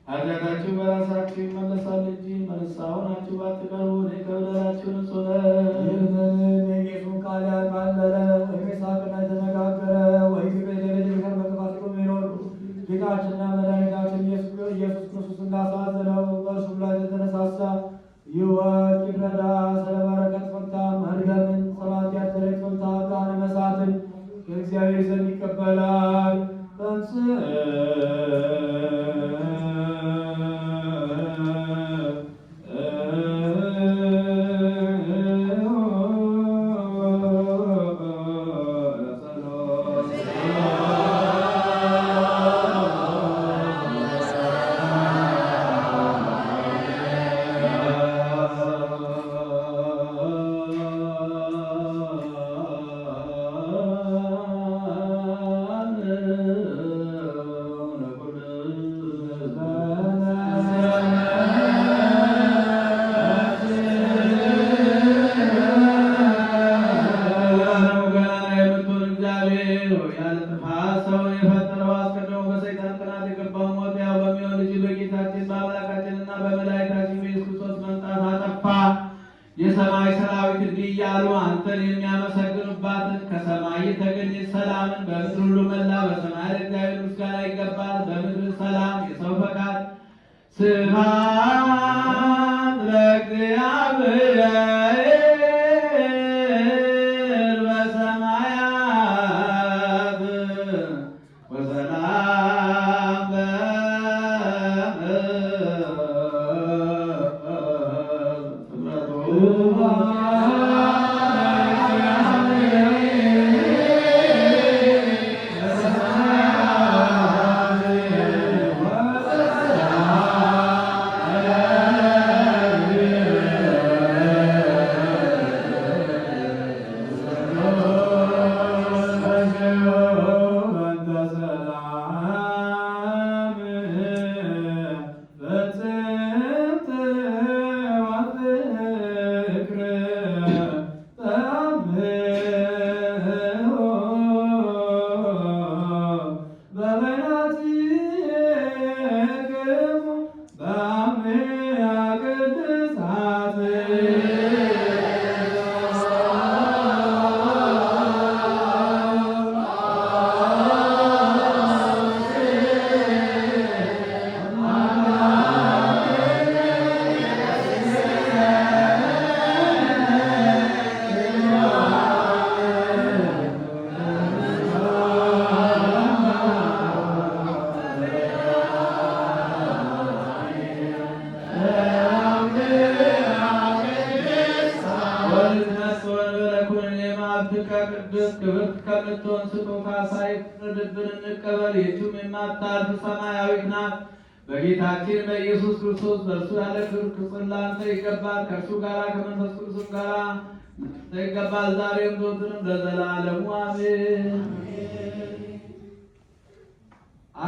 ኃጢአታችሁ በራሳችሁ ይመለሳል እንጂ መልሳው ናችሁ ባትቀሩ እኔ ከበደላችሁ ንጹሕ ነኝ። ይህንን የጌቱን ቃል ያልማለለ በሚሳቅና የተነጋገረ ወይም ቤተቤተክርስቲያን በክፋት የሚኖር ጌታችንና መድኃኒታችን ኢየሱስ ክርስቶስ እንዳሳዘነው በእርሱም ላይ የተነሳሳ ይወቅ ይረዳ። ስለ በረከት ፈንታ መርገምን፣ ስለ ኃጢአት ስርየት ፈንታ ገሃነመ እሳትን ከእግዚአብሔር ዘንድ ይቀበላል። የሰማይ ሰራዊት እንዲህ እያሉ አንተን የሚያመሰግኑባትን ከሰማይ የተገኘች ሰላምን በምድር ሁሉ መላ። በሰማይ ለእግዚአብሔር ምስጋና ይገባል፣ በምድር ሰላም የሰው ፈቃድ። ስብሐት ለእግዚአብሔር በሰማያት ወሰላም ሀብት ከቅድስት ክብርት ከምትሆን ስጦታ ሳይፈረድብን እንቀበል። ይህችም የማታልፍ ሰማያዊት ናት። በጌታችን በኢየሱስ ክርስቶስ በእርሱ ያለ ክብር ቅጽል ላንተ ይገባል። ከእርሱ ጋር ከመንፈስ ቅዱስም ጋር ይገባል ዛሬም ዘወትርም ለዘላለሙ አሜን።